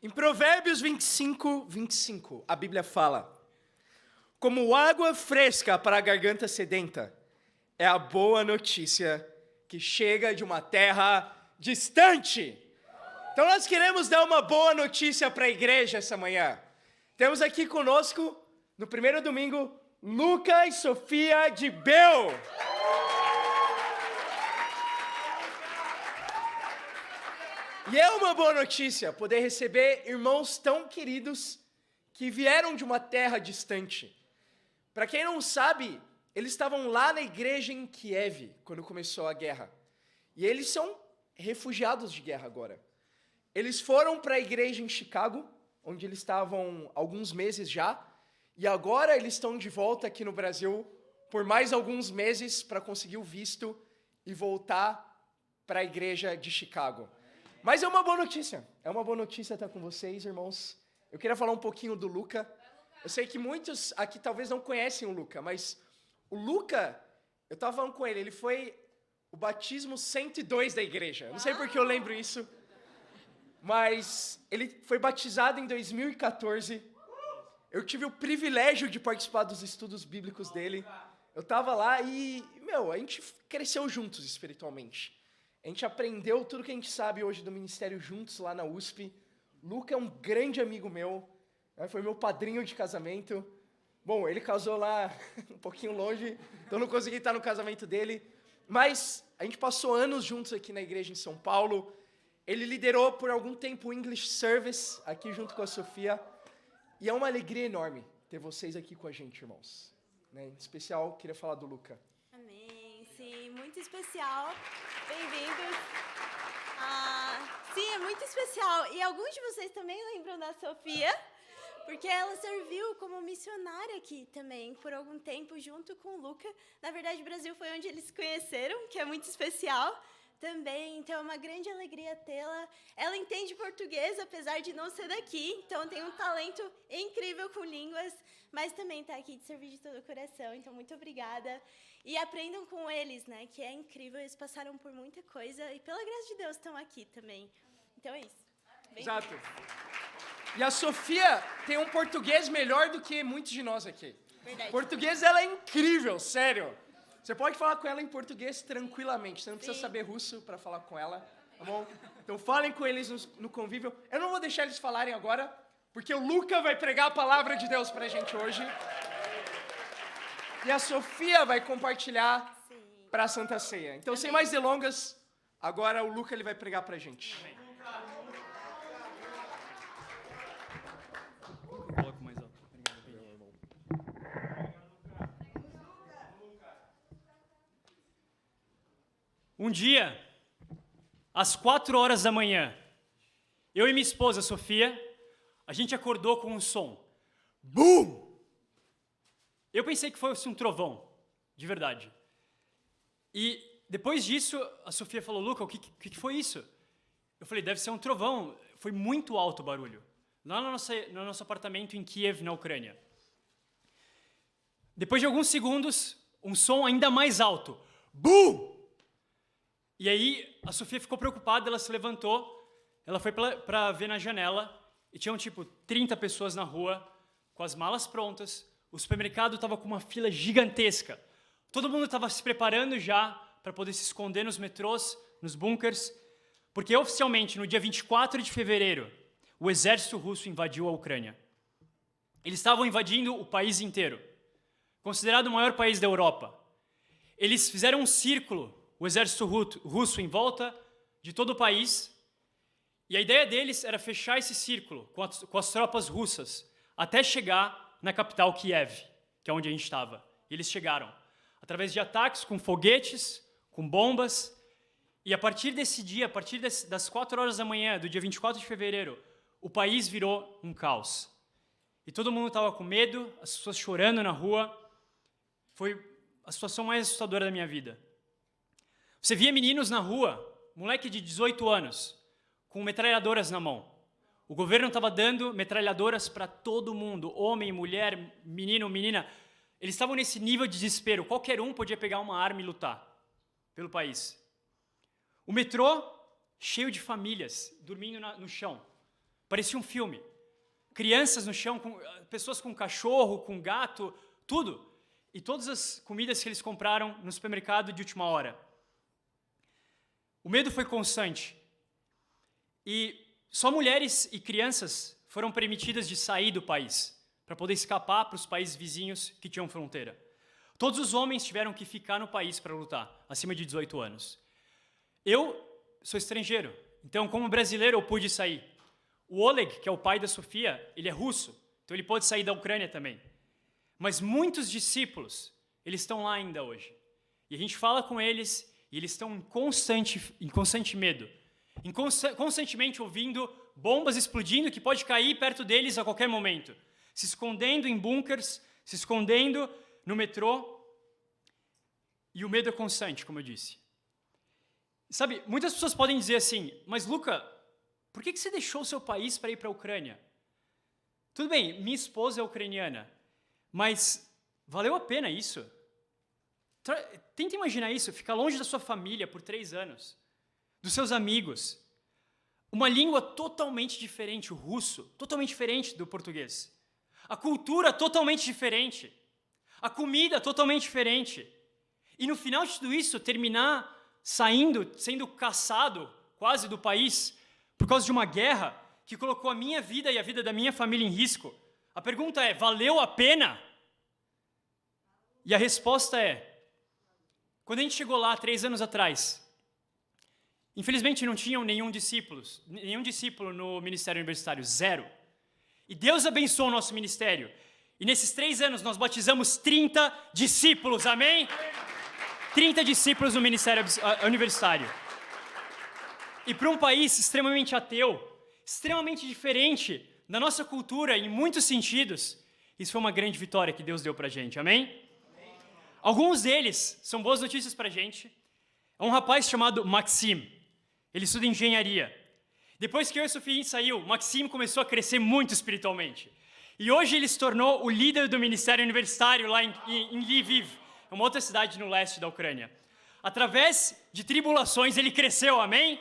Em Provérbios 25, a Bíblia fala: como água fresca para a garganta sedenta, é a boa notícia que chega de uma terra distante. Então nós queremos dar uma boa notícia para a igreja essa manhã. Temos aqui conosco, no primeiro domingo, Luca e Sofia de Bel. E é uma boa notícia poder receber irmãos tão queridos que vieram de uma terra distante. Para quem não sabe, eles estavam lá na igreja em Kiev, quando começou a guerra. E eles são refugiados de guerra agora. Eles foram para a igreja em Chicago, onde eles estavam há alguns meses já, e agora eles estão de volta aqui no Brasil por mais alguns meses para conseguir o visto e voltar para a igreja de Chicago. Mas é uma boa notícia estar com vocês, irmãos. Eu queria falar um pouquinho do Luca. Eu sei que muitos aqui talvez não conhecem o Luca, mas o Luca, eu estava falando com ele foi o batismo 102 da igreja. Não sei por que eu lembro isso, mas ele foi batizado em 2014. Eu tive o privilégio de participar dos estudos bíblicos dele. Eu estava lá e, a gente cresceu juntos espiritualmente. A gente aprendeu tudo que a gente sabe hoje do ministério juntos lá na USP. Luca é um grande amigo meu, foi meu padrinho de casamento. Bom, ele casou lá um pouquinho longe, então não consegui estar no casamento dele. Mas a gente passou anos juntos aqui na igreja em São Paulo. Ele liderou por algum tempo o English Service aqui junto com a Sofia. E é uma alegria enorme ter vocês aqui com a gente, irmãos. Em especial, queria falar do Luca. Amém, sim, muito especial. Bem-vindos. Sim, é muito especial. E alguns de vocês também lembram da Sofia, porque ela serviu como missionária aqui também por algum tempo junto com o Luca. Na verdade, o Brasil foi onde eles se conheceram, que é muito especial também. Então, é uma grande alegria tê-la. Ela entende português, apesar de não ser daqui. Então, tem um talento incrível com línguas, mas também está aqui de servir de todo o coração. Então, muito obrigada. E aprendam com eles, né? Que é incrível. Eles passaram por muita coisa e, pela graça de Deus, estão aqui também. Então, é isso. Exato. E a Sofia tem um português melhor do que muitos de nós aqui. Verdade. Português, ela é incrível, sério. Você pode falar com ela em português tranquilamente. Você não precisa saber russo para falar com ela, tá bom? Então falem com eles no convívio. Eu não vou deixar eles falarem agora, porque o Luca vai pregar a palavra de Deus pra gente hoje. E a Sofia vai compartilhar para a Santa Ceia. Então, sem mais delongas, agora o Luca ele vai pregar pra gente. Coloca mais alto. Um dia, às 4 horas da manhã, eu e minha esposa, Sofia, a gente acordou com um som. BUM! Eu pensei que fosse um trovão, de verdade. E depois disso, a Sofia falou, Luca, o que foi isso? Eu falei, deve ser um trovão. Foi muito alto o barulho. Lá no nosso apartamento em Kiev, na Ucrânia. Depois de alguns segundos, um som ainda mais alto. BUM! E aí, a Sofia ficou preocupada, ela se levantou, ela foi para ver na janela, e tinham, 30 pessoas na rua, com as malas prontas, o supermercado estava com uma fila gigantesca. Todo mundo estava se preparando já para poder se esconder nos metrôs, nos bunkers, porque oficialmente, no dia 24 de fevereiro, o exército russo invadiu a Ucrânia. Eles estavam invadindo o país inteiro, considerado o maior país da Europa. Eles fizeram um círculo, o exército russo em volta de todo o país, e a ideia deles era fechar esse círculo com as tropas russas, até chegar na capital Kiev, que é onde a gente estava. E eles chegaram, através de ataques com foguetes, com bombas, e a partir desse dia, a partir das 4 horas da manhã, do dia 24 de fevereiro, o país virou um caos. E todo mundo estava com medo, as pessoas chorando na rua. Foi a situação mais assustadora da minha vida. Você via meninos na rua, moleque de 18 anos, com metralhadoras na mão. O governo estava dando metralhadoras para todo mundo, homem, mulher, menino, menina. Eles estavam nesse nível de desespero. Qualquer um podia pegar uma arma e lutar pelo país. O metrô cheio de famílias, dormindo no chão. Parecia um filme. Crianças no chão, pessoas com cachorro, com gato, tudo. E todas as comidas que eles compraram no supermercado de última hora. O medo foi constante. E só mulheres e crianças foram permitidas de sair do país, para poder escapar para os países vizinhos que tinham fronteira. Todos os homens tiveram que ficar no país para lutar, acima de 18 anos. Eu sou estrangeiro, então como brasileiro eu pude sair. O Oleg, que é o pai da Sofia, ele é russo, então ele pode sair da Ucrânia também. Mas muitos discípulos, eles estão lá ainda hoje. E a gente fala com eles e eles estão em constante medo. Constantemente ouvindo bombas explodindo que pode cair perto deles a qualquer momento. Se escondendo em bunkers, se escondendo no metrô. E o medo é constante, como eu disse. Sabe, muitas pessoas podem dizer assim, mas Luca, por que você deixou o seu país para ir para a Ucrânia? Tudo bem, minha esposa é ucraniana, mas valeu a pena isso? Tenta imaginar isso, ficar longe da sua família por 3 anos, dos seus amigos, uma língua totalmente diferente, o russo, totalmente diferente do português, a cultura totalmente diferente, a comida totalmente diferente, e no final de tudo isso, terminar sendo caçado quase do país, por causa de uma guerra que colocou a minha vida e a vida da minha família em risco. A pergunta é, valeu a pena? E a resposta é, quando a gente chegou lá 3 anos atrás, infelizmente não tinham nenhum discípulo no ministério universitário, 0. E Deus abençoou o nosso ministério. E nesses 3 anos nós batizamos 30 discípulos, amém? 30 discípulos no ministério universitário. E para um país extremamente ateu, extremamente diferente da nossa cultura em muitos sentidos, isso foi uma grande vitória que Deus deu para a gente, amém? Alguns deles são boas notícias para a gente. É um rapaz chamado Maxim. Ele estuda engenharia. Depois que eu e a Sofia saiu, Maxim começou a crescer muito espiritualmente. E hoje ele se tornou o líder do ministério universitário lá em Lviv, uma outra cidade no leste da Ucrânia. Através de tribulações ele cresceu, amém?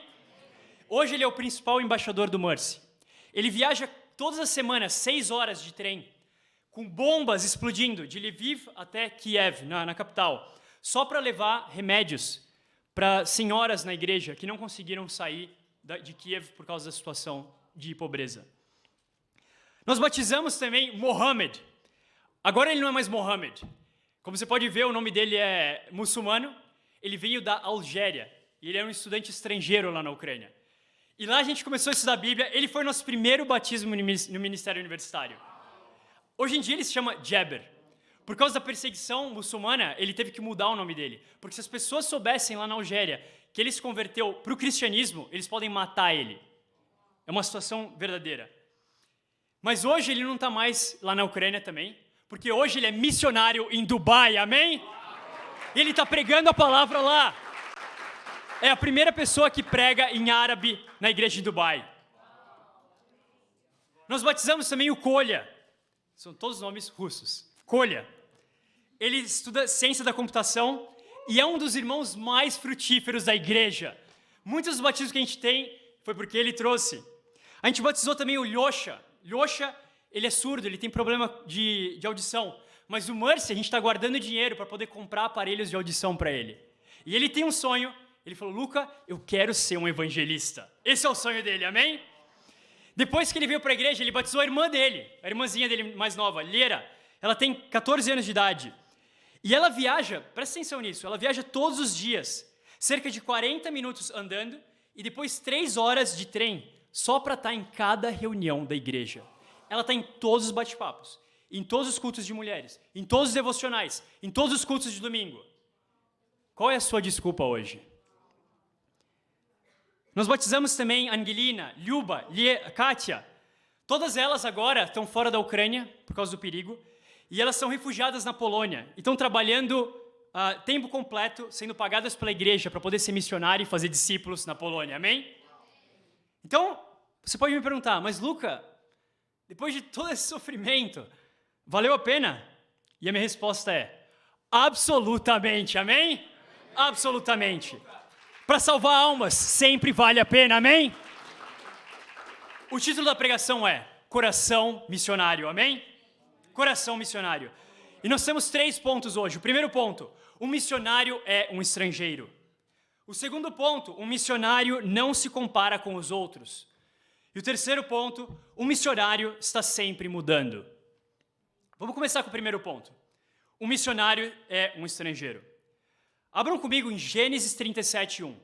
Hoje ele é o principal embaixador do Mercy. Ele viaja todas as semanas, 6 horas de trem, com bombas explodindo de Lviv até Kiev, na capital, só para levar remédios para senhoras na igreja que não conseguiram sair de Kiev por causa da situação de pobreza. Nós batizamos também Mohammed. Agora ele não é mais Mohammed. Como você pode ver, o nome dele é muçulmano. Ele veio da Algéria. E ele é um estudante estrangeiro lá na Ucrânia. E lá a gente começou a estudar a Bíblia. Ele foi nosso primeiro batismo no ministério universitário. Hoje em dia ele se chama Jeber. Por causa da perseguição muçulmana, ele teve que mudar o nome dele. Porque se as pessoas soubessem lá na Algéria que ele se converteu para o cristianismo, eles podem matar ele. É uma situação verdadeira. Mas hoje ele não está mais lá na Ucrânia também, porque hoje ele é missionário em Dubai, amém? Ele está pregando a palavra lá. É a primeira pessoa que prega em árabe na igreja de Dubai. Nós batizamos também o Kolya. São todos nomes russos. Kolya. Ele estuda ciência da computação e é um dos irmãos mais frutíferos da igreja. Muitos dos batismos que a gente tem foi porque ele trouxe. A gente batizou também o Lyosha. Lyosha, ele é surdo, ele tem problema de audição. Mas o Mercy, a gente está guardando dinheiro para poder comprar aparelhos de audição para ele. E ele tem um sonho. Ele falou, Luca, eu quero ser um evangelista. Esse é o sonho dele, amém? Depois que ele veio para a igreja, ele batizou a irmã dele, a irmãzinha dele mais nova, Lera. Ela tem 14 anos de idade. E ela viaja, presta atenção nisso, ela viaja todos os dias, cerca de 40 minutos andando e depois 3 horas de trem, só para estar em cada reunião da igreja. Ela está em todos os bate-papos, em todos os cultos de mulheres, em todos os devocionais, em todos os cultos de domingo. Qual é a sua desculpa hoje? Nós batizamos também Angelina, Lyuba, Kátia. Todas elas agora estão fora da Ucrânia por causa do perigo e elas são refugiadas na Polônia e estão trabalhando tempo completo, sendo pagadas pela igreja para poder ser missionário e fazer discípulos na Polônia, amém? Então, você pode me perguntar, mas Luca, depois de todo esse sofrimento, valeu a pena? E a minha resposta é, absolutamente, amém? Absolutamente. Para salvar almas, sempre vale a pena, amém? O título da pregação é Coração Missionário, amém? Coração missionário. E nós temos 3 pontos hoje. O primeiro ponto, um missionário é um estrangeiro. O segundo ponto, um missionário não se compara com os outros. E o terceiro ponto, um missionário está sempre mudando. Vamos começar com o primeiro ponto. Um missionário é um estrangeiro. Abram comigo em Gênesis 37:1.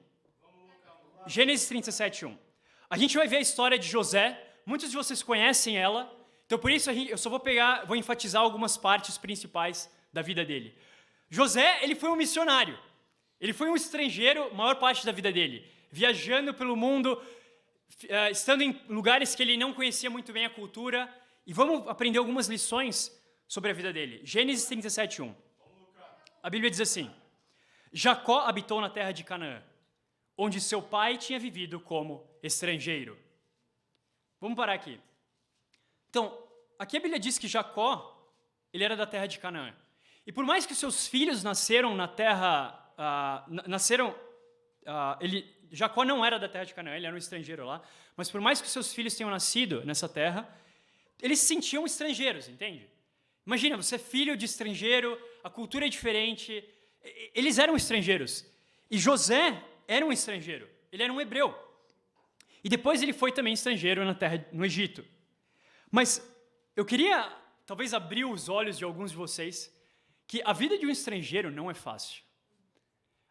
Gênesis 37:1. A gente vai ver a história de José. Muitos de vocês conhecem ela. Então, por isso, eu só vou enfatizar algumas partes principais da vida dele. José, ele foi um missionário. Ele foi um estrangeiro, maior parte da vida dele. Viajando pelo mundo, estando em lugares que ele não conhecia muito bem a cultura. E vamos aprender algumas lições sobre a vida dele. Gênesis 37:1. A Bíblia diz assim: Jacó habitou na terra de Canaã, onde seu pai tinha vivido como estrangeiro. Vamos parar aqui. Então, aqui a Bíblia diz que Jacó, ele era da terra de Canaã. E por mais que seus filhos nasceram na terra, Jacó não era da terra de Canaã, ele era um estrangeiro lá, mas por mais que seus filhos tenham nascido nessa terra, eles se sentiam estrangeiros, entende? Imagina, você é filho de estrangeiro, a cultura é diferente, eles eram estrangeiros. E José era um estrangeiro, ele era um hebreu. E depois ele foi também estrangeiro na terra, no Egito. Mas eu queria, talvez, abrir os olhos de alguns de vocês que a vida de um estrangeiro não é fácil.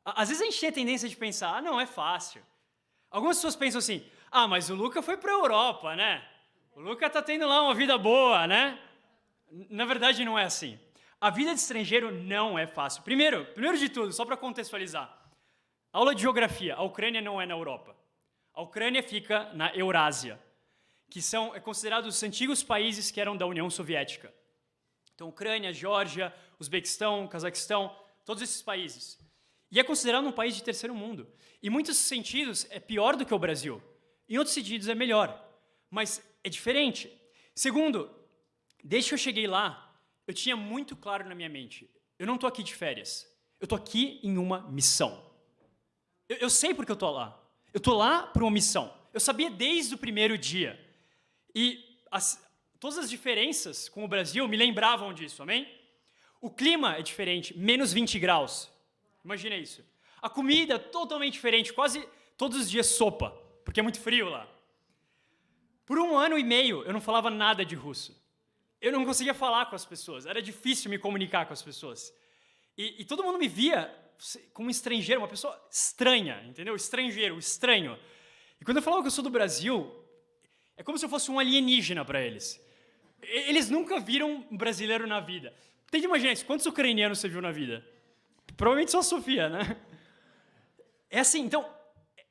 Às vezes a gente tem a tendência de pensar, não, é fácil. Algumas pessoas pensam assim, mas o Luca foi para a Europa, né? O Luca está tendo lá uma vida boa, né? Na verdade, não é assim. A vida de estrangeiro não é fácil. Primeiro de tudo, só para contextualizar, aula de geografia, a Ucrânia não é na Europa. A Ucrânia fica na Eurásia, que é considerado os antigos países que eram da União Soviética. Então, Ucrânia, Geórgia, Uzbequistão, Cazaquistão, todos esses países. E é considerado um país de terceiro mundo. Em muitos sentidos, é pior do que o Brasil. Em outros sentidos, é melhor. Mas é diferente. Segundo, desde que eu cheguei lá, eu tinha muito claro na minha mente, eu não estou aqui de férias. Eu estou aqui em uma missão. Eu sei porque eu estou lá. Eu estou lá por uma missão. Eu sabia desde o primeiro dia. E todas as diferenças com o Brasil me lembravam disso, amém? O clima é diferente, menos 20 graus. Imagina isso. A comida é totalmente diferente, quase todos os dias sopa, porque é muito frio lá. Por 1 ano e meio, eu não falava nada de russo. Eu não conseguia falar com as pessoas, era difícil me comunicar com as pessoas. E todo mundo me via como um estrangeiro, uma pessoa estranha, entendeu? Estrangeiro, estranho. E quando eu falava que eu sou do Brasil, é como se eu fosse um alienígena para eles. Eles nunca viram um brasileiro na vida. Tente imaginar isso, quantos ucranianos você viu na vida? Provavelmente só a Sofia, né? É assim, então,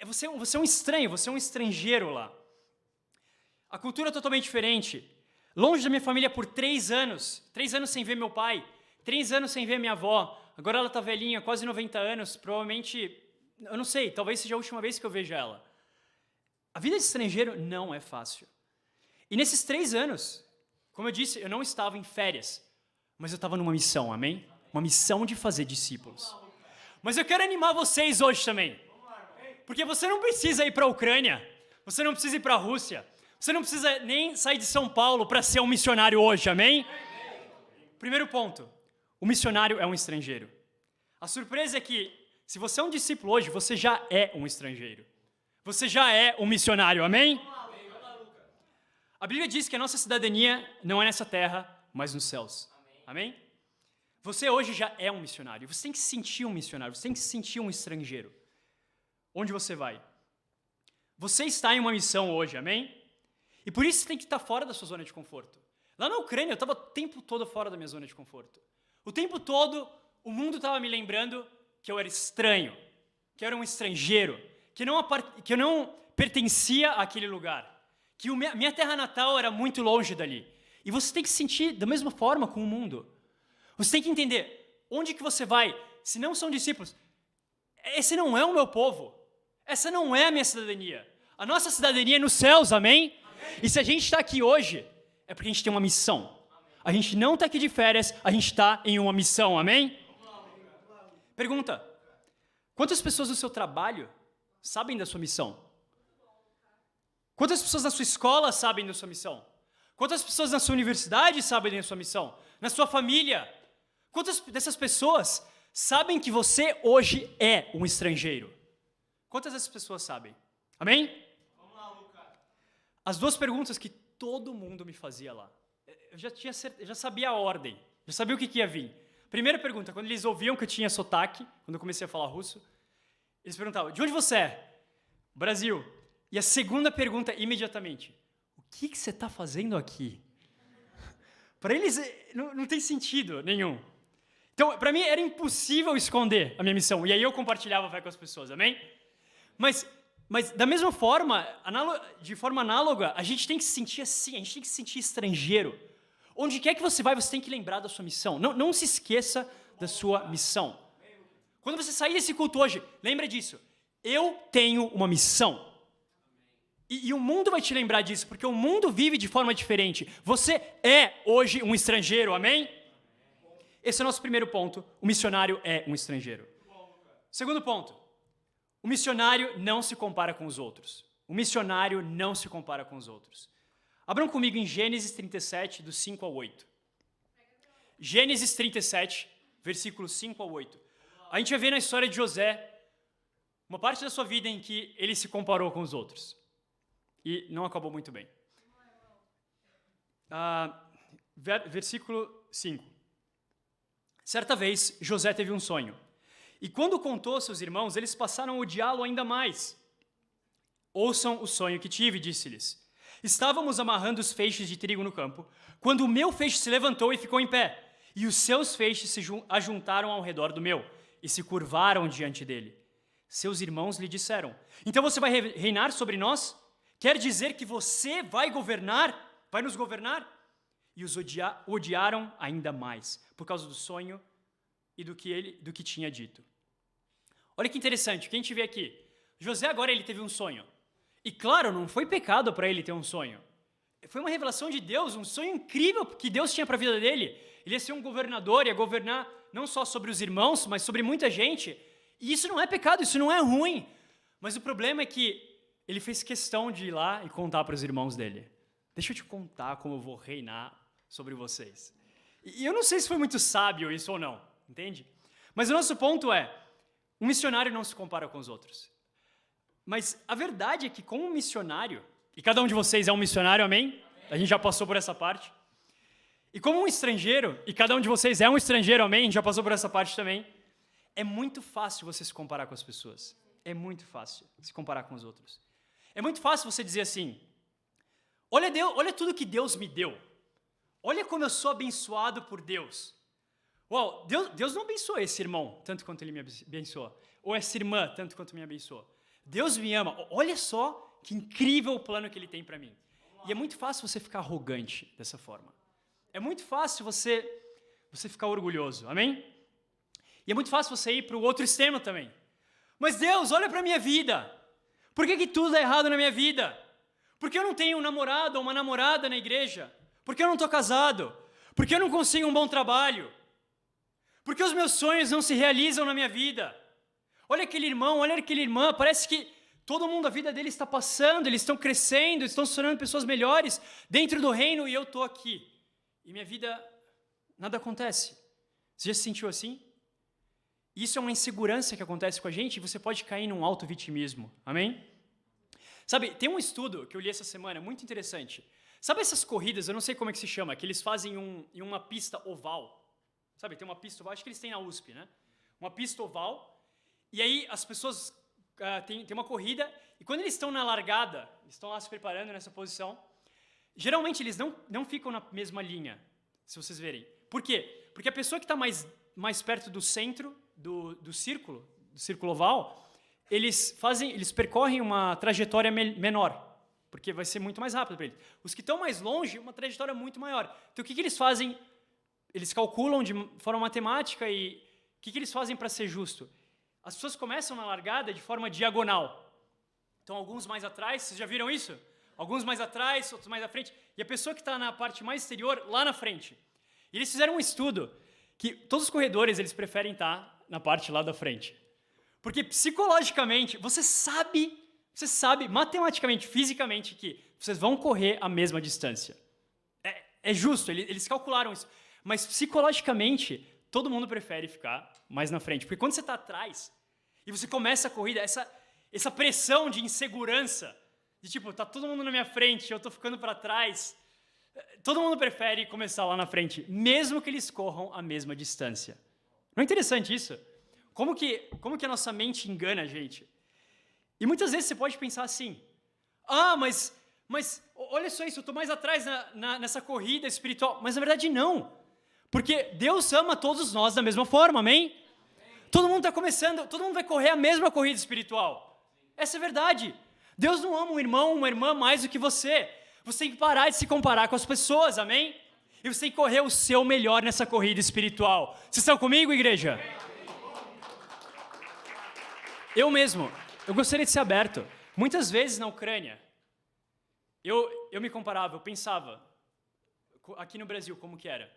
você é um estranho, você é um estrangeiro lá. A cultura é totalmente diferente. Longe da minha família por 3 anos. 3 anos sem ver meu pai. 3 anos sem ver minha avó. Agora ela está velhinha, quase 90 anos. Provavelmente, eu não sei, talvez seja a última vez que eu vejo ela. A vida de estrangeiro não é fácil. E nesses 3 anos, como eu disse, eu não estava em férias, mas eu estava numa missão, amém? Uma missão de fazer discípulos. Mas eu quero animar vocês hoje também. Porque você não precisa ir para a Ucrânia, você não precisa ir para a Rússia, você não precisa nem sair de São Paulo para ser um missionário hoje, amém? Primeiro ponto, o missionário é um estrangeiro. A surpresa é que, se você é um discípulo hoje, você já é um estrangeiro. Você já é um missionário, amém? A Bíblia diz que a nossa cidadania não é nessa terra, mas nos céus. Amém? Você hoje já é um missionário. Você tem que se sentir um missionário, você tem que se sentir um estrangeiro. Onde você vai? Você está em uma missão hoje, amém? E por isso você tem que estar fora da sua zona de conforto. Lá na Ucrânia, eu estava o tempo todo fora da minha zona de conforto. O tempo todo, o mundo estava me lembrando que eu era estranho, que eu era um estrangeiro, que eu não pertencia àquele lugar, que minha terra natal era muito longe dali. E você tem que se sentir da mesma forma com o mundo. Você tem que entender onde que você vai, se não são discípulos. Esse não é o meu povo. Essa não é a minha cidadania. A nossa cidadania é nos céus, amém? E se a gente está aqui hoje, é porque a gente tem uma missão. A gente não está aqui de férias, a gente está em uma missão, amém? Pergunta, quantas pessoas no seu trabalho sabem da sua missão? Quantas pessoas na sua escola sabem da sua missão? Quantas pessoas na sua universidade sabem da sua missão? Na sua família? Quantas dessas pessoas sabem que você hoje é um estrangeiro? Quantas dessas pessoas sabem? Amém? Vamos lá, Lucas. As duas perguntas que todo mundo me fazia lá. Eu já sabia a ordem, já sabia o que ia vir. Primeira pergunta, quando eles ouviam que eu tinha sotaque, quando eu comecei a falar russo, eles perguntavam, de onde você é? Brasil. E a segunda pergunta, imediatamente, o que você está fazendo aqui? Para eles, não tem sentido nenhum. Então, para mim, era impossível esconder a minha missão. E aí eu compartilhava a fé com as pessoas, amém? Mas da mesma forma, de forma análoga, a gente tem que se sentir assim, a gente tem que se sentir estrangeiro. Onde quer que você vai, você tem que lembrar da sua missão. Não se esqueça da sua missão. Quando você sair desse culto hoje, lembra disso. Eu tenho uma missão. E o mundo vai te lembrar disso, porque o mundo vive de forma diferente. Você é hoje um estrangeiro, amém? Esse é o nosso primeiro ponto. O missionário é um estrangeiro. Segundo ponto. O missionário não se compara com os outros. O missionário não se compara com os outros. Abram comigo em Gênesis 37, do 5 ao 8. Gênesis 37, versículos 5 ao 8. A gente vai ver na história de José uma parte da sua vida em que ele se comparou com os outros. E não acabou muito bem. Versículo 5. Certa vez, José teve um sonho. E quando contou aos seus irmãos, eles passaram a odiá-lo ainda mais. Ouçam o sonho que tive, disse-lhes. Estávamos amarrando os feixes de trigo no campo, quando o meu feixe se levantou e ficou em pé, e os seus feixes se ajuntaram ao redor do meu, e se curvaram diante dele. Seus irmãos lhe disseram, então você vai reinar sobre nós? Quer dizer que você vai nos governar? E os odiaram ainda mais, por causa do sonho e do que tinha dito. Olha que interessante, o que a gente vê aqui? José agora ele teve um sonho. E claro, não foi pecado para ele ter um sonho. Foi uma revelação de Deus, um sonho incrível que Deus tinha para a vida dele. Ele ia ser um governador, ia governar não só sobre os irmãos, mas sobre muita gente. E isso não é pecado, isso não é ruim. Mas o problema é que ele fez questão de ir lá e contar para os irmãos dele. Deixa eu te contar como eu vou reinar sobre vocês. E eu não sei se foi muito sábio isso ou não, entende? Mas o nosso ponto é, um missionário não se compara com os outros. Mas a verdade é que como um missionário, e cada um de vocês é um missionário, amém? A gente já passou por essa parte. E como um estrangeiro, e cada um de vocês é um estrangeiro, amém? A gente já passou por essa parte também. É muito fácil você se comparar com as pessoas. É muito fácil se comparar com os outros. É muito fácil você dizer assim, olha tudo que Deus me deu. Olha como eu sou abençoado por Deus. Uau, Deus não abençoa esse irmão tanto quanto ele me abençoa. Ou essa irmã tanto quanto me abençoa. Deus me ama. Olha só que incrível o plano que ele tem para mim. E é muito fácil você ficar arrogante dessa forma. É muito fácil você ficar orgulhoso. Amém? E é muito fácil você ir para o outro extremo também. Mas Deus, olha para a minha vida. Por que tudo é errado na minha vida? Por que eu não tenho um namorado ou uma namorada na igreja? Por que eu não estou casado? Por que eu não consigo um bom trabalho? Por que os meus sonhos não se realizam na minha vida? Olha aquele irmão, olha aquela irmã, parece que todo mundo, a vida deles está passando, eles estão crescendo, estão se tornando pessoas melhores dentro do reino e eu estou aqui. E minha vida, nada acontece. Você já se sentiu assim? Isso é uma insegurança que acontece com a gente e você pode cair num auto-vitimismo. Amém? Sabe, tem um estudo que eu li essa semana, muito interessante. Sabe essas corridas, eu não sei como é que se chama, que eles fazem em uma pista oval. Sabe, tem uma pista oval, acho que eles têm na USP, né? Uma pista oval, e aí as pessoas tem uma corrida, e quando eles estão na largada, eles estão lá se preparando nessa posição, geralmente eles não ficam na mesma linha, se vocês verem. Por quê? Porque a pessoa que está mais perto do centro do círculo oval, eles percorrem uma trajetória menor, porque vai ser muito mais rápido para eles. Os que estão mais longe, uma trajetória muito maior. Então, o que eles fazem? Eles calculam de forma matemática e o que eles fazem para ser justo? As pessoas começam na largada de forma diagonal. Então, alguns mais atrás, vocês já viram isso? Alguns mais atrás, outros mais à frente. E a pessoa que está na parte mais exterior, lá na frente. E eles fizeram um estudo que todos os corredores eles preferem estar na parte lá da frente. Porque, psicologicamente, você sabe Você sabe matematicamente, fisicamente, que vocês vão correr a mesma distância. É justo, eles calcularam isso. Mas psicologicamente, todo mundo prefere ficar mais na frente. Porque quando você está atrás e você começa a corrida, essa pressão de insegurança, de tipo, tá todo mundo na minha frente, eu tô ficando para trás, todo mundo prefere começar lá na frente, mesmo que eles corram a mesma distância. Não é interessante isso? Como que a nossa mente engana a gente? E muitas vezes você pode pensar assim, mas olha só isso, eu estou mais atrás nessa corrida espiritual. Mas na verdade não, porque Deus ama todos nós da mesma forma, amém? Todo mundo está começando, todo mundo vai correr a mesma corrida espiritual. Essa é a verdade. Deus não ama um irmão, uma irmã mais do que você. Você tem que parar de se comparar com as pessoas, amém? E você tem que correr o seu melhor nessa corrida espiritual. Vocês estão comigo, igreja? Eu gostaria de ser aberto. Muitas vezes na Ucrânia, eu me comparava, eu pensava, aqui no Brasil, como que era?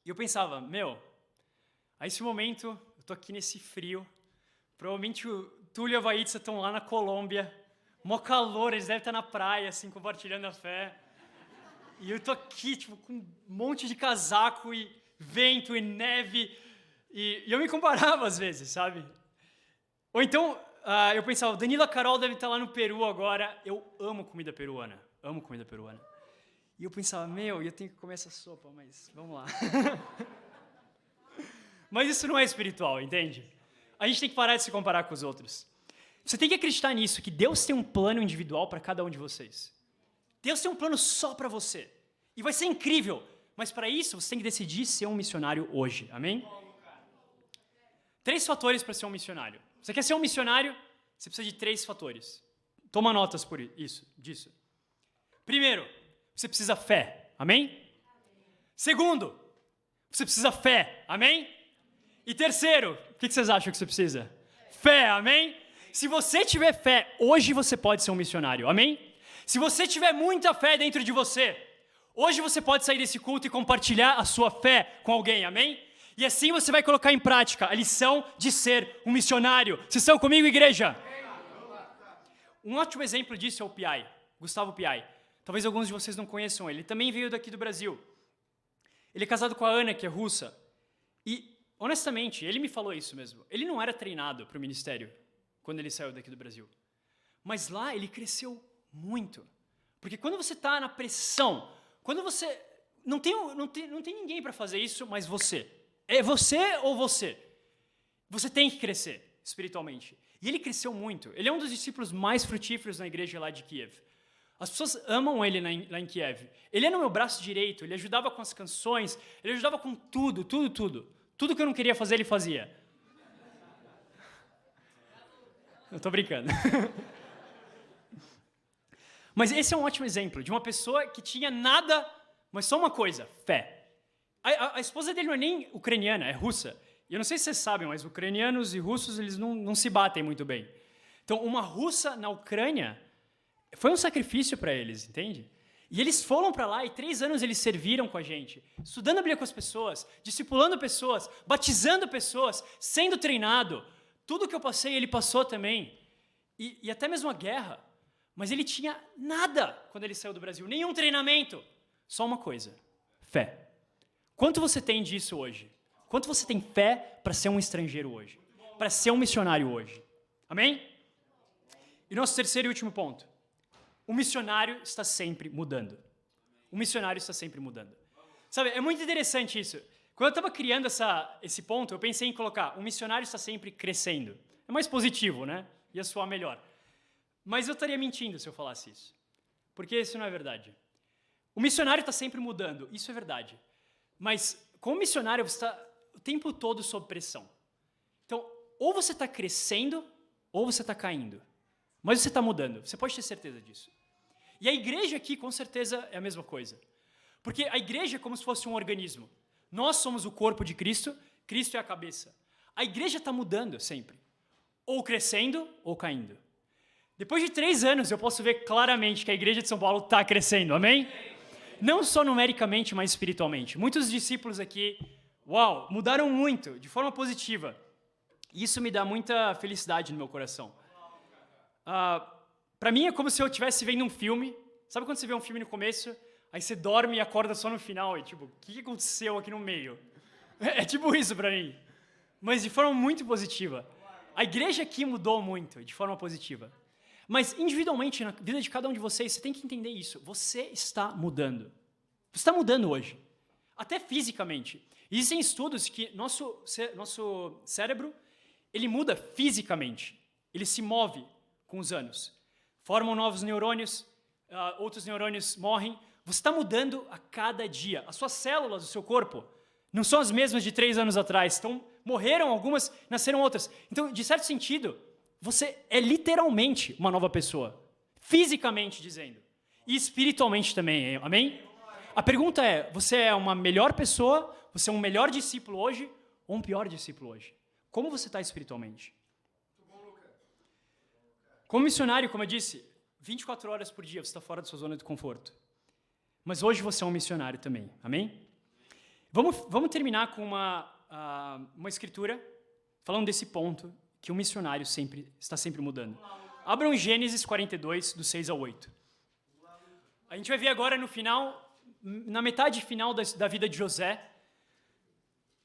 E eu pensava, a esse momento, eu tô aqui nesse frio, provavelmente o Túlio e a Vaitza estão lá na Colômbia, mó calor, eles devem estar na praia, assim, compartilhando a fé. E eu tô aqui, tipo, com um monte de casaco e vento e neve, e eu me comparava às vezes, sabe? Ou então, eu pensava, o Danilo e a Carol devem estar lá no Peru agora. Eu amo comida peruana. E eu pensava, eu tenho que comer essa sopa, mas vamos lá. Mas isso não é espiritual, entende? A gente tem que parar de se comparar com os outros. Você tem que acreditar nisso, que Deus tem um plano individual para cada um de vocês. Deus tem um plano só para você. E vai ser incrível. Mas para isso, você tem que decidir ser um missionário hoje. Amém? 3 fatores para ser um missionário. Você quer ser um missionário? Você precisa de 3 fatores. Toma notas disso. Primeiro, você precisa fé. Amém? Segundo, você precisa fé. Amém? E terceiro, o que vocês acham que você precisa? Fé. Amém? Se você tiver fé, hoje você pode ser um missionário. Amém? Se você tiver muita fé dentro de você, hoje você pode sair desse culto e compartilhar a sua fé com alguém. Amém? E assim você vai colocar em prática a lição de ser um missionário. Vocês estão comigo, igreja? Um ótimo exemplo disso é o Piai, Gustavo Piai. Talvez alguns de vocês não conheçam ele. Ele também veio daqui do Brasil. Ele é casado com a Ana, que é russa. E, honestamente, ele me falou isso mesmo. Ele não era treinado para o ministério quando ele saiu daqui do Brasil. Mas lá ele cresceu muito. Porque quando você está na pressão, quando você... Não tem ninguém para fazer isso, mas você. É você ou você? Você tem que crescer espiritualmente. E ele cresceu muito. Ele é um dos discípulos mais frutíferos na igreja lá de Kiev. As pessoas amam ele lá em Kiev. Ele era o meu braço direito, ele ajudava com as canções, ele ajudava com tudo. Tudo que eu não queria fazer, ele fazia. Eu tô brincando. Mas esse é um ótimo exemplo de uma pessoa que tinha nada, mas só uma coisa, fé. A esposa dele não é nem ucraniana, é russa. E eu não sei se vocês sabem, mas ucranianos e russos, eles não se batem muito bem. Então, uma russa na Ucrânia foi um sacrifício para eles, entende? E eles foram para lá e 3 anos eles serviram com a gente, estudando a Bíblia com as pessoas, discipulando pessoas, batizando pessoas, sendo treinado. Tudo que eu passei, ele passou também. E até mesmo a guerra. Mas ele tinha nada quando ele saiu do Brasil, nenhum treinamento. Só uma coisa, fé. Quanto você tem disso hoje? Quanto você tem fé para ser um estrangeiro hoje? Para ser um missionário hoje? Amém? E nosso terceiro e último ponto. O missionário está sempre mudando. O missionário está sempre mudando. Sabe, é muito interessante isso. Quando eu estava criando esse ponto, eu pensei em colocar, o missionário está sempre crescendo. É mais positivo, né? Ia soar melhor. Mas eu estaria mentindo se eu falasse isso. Porque isso não é verdade. O missionário está sempre mudando, isso é verdade. Mas, como missionário, você está o tempo todo sob pressão. Então, ou você está crescendo, ou você está caindo. Mas você está mudando, você pode ter certeza disso. E a igreja aqui, com certeza, é a mesma coisa. Porque a igreja é como se fosse um organismo. Nós somos o corpo de Cristo, Cristo é a cabeça. A igreja está mudando sempre. Ou crescendo, ou caindo. Depois de 3 anos, eu posso ver claramente que a igreja de São Paulo está crescendo, amém? Não só numericamente, mas espiritualmente. Muitos discípulos aqui, mudaram muito, de forma positiva. E isso me dá muita felicidade no meu coração. Para mim é como se eu estivesse vendo um filme. Sabe quando você vê um filme no começo, aí você dorme e acorda só no final, e tipo, o que aconteceu aqui no meio? É tipo isso para mim. Mas de forma muito positiva. A igreja aqui mudou muito, de forma positiva. Mas individualmente, na vida de cada um de vocês, você tem que entender isso. Você está mudando. Você está mudando hoje. Até fisicamente. Existem estudos que nosso cérebro, ele muda fisicamente. Ele se move com os anos. Formam novos neurônios, outros neurônios morrem. Você está mudando a cada dia. As suas células do seu corpo não são as mesmas de 3 anos atrás. Morreram algumas, nasceram outras. Então, de certo sentido, você é literalmente uma nova pessoa. Fisicamente dizendo. E espiritualmente também, amém? A pergunta é, você é uma melhor pessoa, você é um melhor discípulo hoje ou um pior discípulo hoje? Como você está espiritualmente? Como missionário, como eu disse, 24 horas por dia você está fora da sua zona de conforto. Mas hoje você é um missionário também, amém? Vamos terminar com uma escritura falando desse ponto que o missionário está sempre mudando. Abram Gênesis 42, do 6 ao 8. A gente vai ver agora no final, na metade final da vida de José,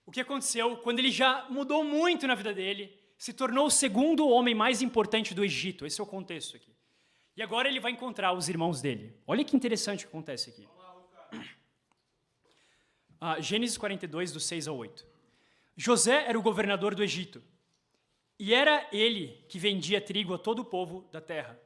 o que aconteceu quando ele já mudou muito na vida dele, se tornou o segundo homem mais importante do Egito. Esse é o contexto aqui. E agora ele vai encontrar os irmãos dele. Olha que interessante o que acontece aqui. Gênesis 42, do 6 ao 8. José era o governador do Egito, e era ele que vendia trigo a todo o povo da terra.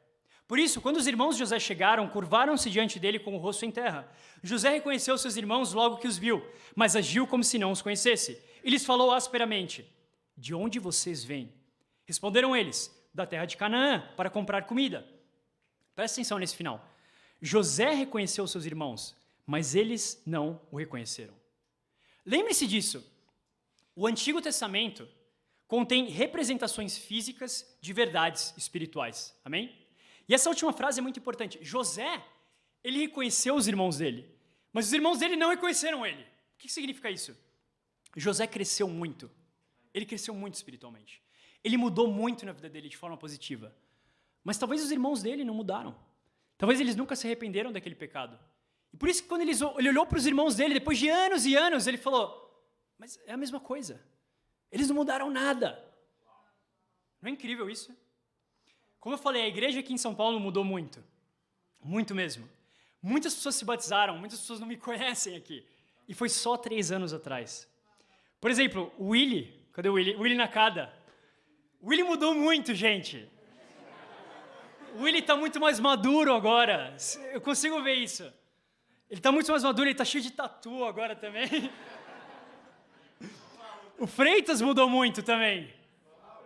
Por isso, quando os irmãos de José chegaram, curvaram-se diante dele com o rosto em terra. José reconheceu seus irmãos logo que os viu, mas agiu como se não os conhecesse. E lhes falou asperamente: de onde vocês vêm? Responderam eles: da terra de Canaã, para comprar comida. Presta atenção nesse final. José reconheceu seus irmãos, mas eles não o reconheceram. Lembre-se disso. O Antigo Testamento contém representações físicas de verdades espirituais. Amém? E essa última frase é muito importante. José, ele reconheceu os irmãos dele, mas os irmãos dele não reconheceram ele. O que significa isso? José cresceu muito. Ele cresceu muito espiritualmente. Ele mudou muito na vida dele de forma positiva. Mas talvez os irmãos dele não mudaram. Talvez eles nunca se arrependeram daquele pecado. E por isso que quando ele olhou para os irmãos dele, depois de anos e anos, ele falou: mas é a mesma coisa. Eles não mudaram nada. Não é incrível isso? Como eu falei, a igreja aqui em São Paulo mudou muito. Muito mesmo. Muitas pessoas se batizaram, muitas pessoas não me conhecem aqui. E foi só 3 anos atrás. Por exemplo, o Willy. Cadê o Willy? O Willy Nakada. O Willy mudou muito, gente. O Willy está muito mais maduro agora. Eu consigo ver isso. Ele está muito mais maduro, ele está cheio de tatu agora também. O Freitas mudou muito também.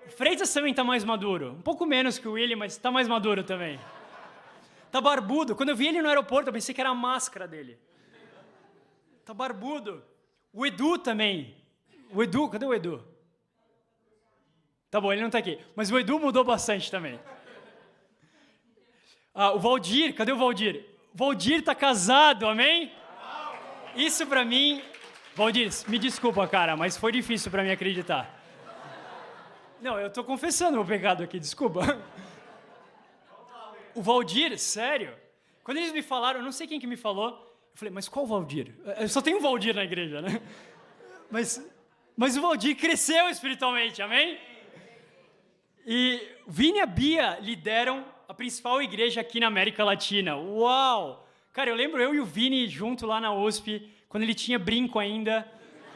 O Freitas também está mais maduro. Um pouco menos que o Willy, mas está mais maduro também. Está barbudo. Quando eu vi ele no aeroporto, eu pensei que era a máscara dele. Está barbudo. O Edu também. O Edu, cadê o Edu? Tá bom, ele não está aqui. Mas o Edu mudou bastante também. O Valdir, cadê o Valdir? O Valdir está casado, amém? Isso para mim... Valdir, me desculpa, cara, mas foi difícil para mim acreditar. Não, eu estou confessando o meu pecado aqui, desculpa. O Valdir, sério? Quando eles me falaram, eu não sei quem que me falou, eu falei, mas qual Valdir? Eu só tenho um Valdir na igreja, né? Mas o Valdir cresceu espiritualmente, amém? E Vini e a Bia lideram a principal igreja aqui na América Latina. Uau! Cara, eu lembro eu e o Vini junto lá na USP, quando ele tinha brinco ainda.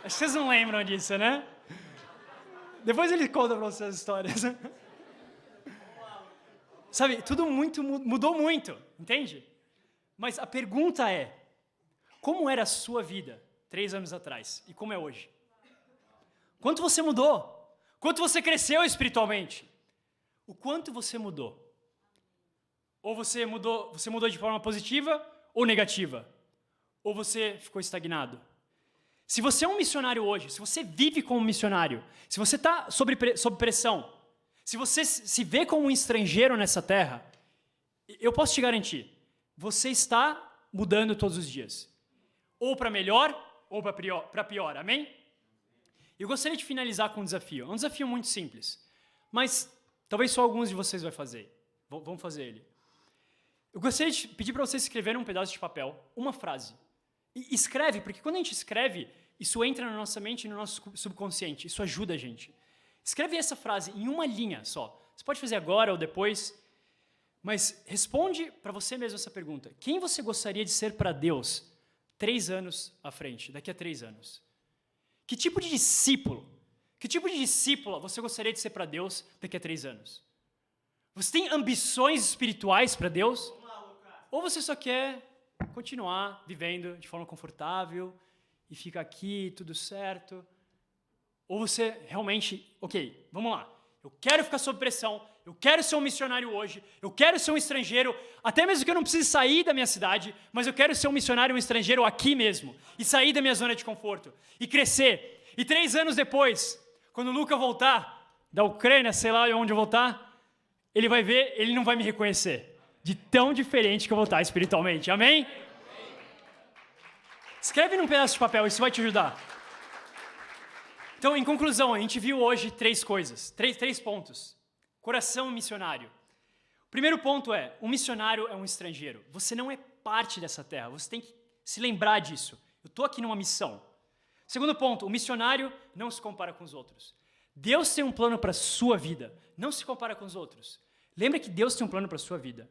Acho que vocês não lembram disso, né? Depois ele conta para vocês as histórias. Sabe, tudo mudou muito, entende? Mas a pergunta é, como era a sua vida 3 anos atrás e como é hoje? Quanto você mudou? Quanto você cresceu espiritualmente? O quanto você mudou? Ou você mudou de forma positiva ou negativa? Ou você ficou estagnado? Se você é um missionário hoje, se você vive como missionário, se você está sob pressão, se você se vê como um estrangeiro nessa terra, eu posso te garantir, você está mudando todos os dias. Ou para melhor, ou para pior, amém? Eu gostaria de finalizar com um desafio. É um desafio muito simples, mas talvez só alguns de vocês Vamos fazer ele. Eu gostaria de pedir para vocês escreverem um pedaço de papel, uma frase. E escreve, porque quando a gente escreve, isso entra na nossa mente e no nosso subconsciente. Isso ajuda a gente. Escreve essa frase em uma linha só. Você pode fazer agora ou depois, mas responde para você mesmo essa pergunta. Quem você gostaria de ser para Deus 3 anos à frente, daqui a 3 anos? Que tipo de discípulo, que tipo de discípula você gostaria de ser para Deus daqui a 3 anos? Você tem ambições espirituais para Deus? Ou você só quer continuar vivendo de forma confortável e fica aqui, tudo certo? Ou você realmente, ok, vamos lá, eu quero ficar sob pressão, eu quero ser um missionário hoje, eu quero ser um estrangeiro, até mesmo que eu não precise sair da minha cidade, mas eu quero ser um missionário, um estrangeiro aqui mesmo, e sair da minha zona de conforto, e crescer. E 3 anos depois, quando o Luca voltar da Ucrânia, sei lá onde eu voltar, ele vai ver, ele não vai me reconhecer, de tão diferente que eu vou estar espiritualmente, amém? Escreve num pedaço de papel, isso vai te ajudar. Então, em conclusão, a gente viu hoje 3 coisas, 3 pontos. Coração missionário. O primeiro ponto é, um missionário é um estrangeiro. Você não é parte dessa terra, você tem que se lembrar disso. Eu estou aqui numa missão. Segundo ponto, o missionário não se compara com os outros. Deus tem um plano para a sua vida, não se compara com os outros. Lembra que Deus tem um plano para a sua vida.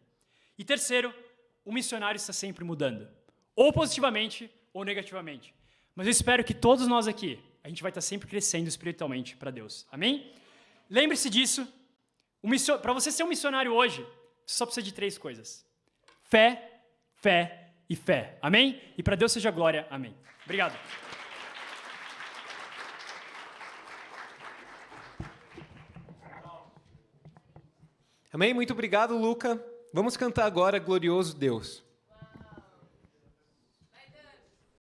E terceiro, o missionário está sempre mudando, ou positivamente ou negativamente. Mas eu espero que todos nós aqui, a gente vai estar sempre crescendo espiritualmente para Deus. Amém? Lembre-se disso. Para você ser um missionário hoje, você só precisa de 3 coisas. Fé, fé e fé. Amém? E para Deus seja glória. Amém. Obrigado. Amém? Muito obrigado, Luca. Vamos cantar agora Glorioso Deus.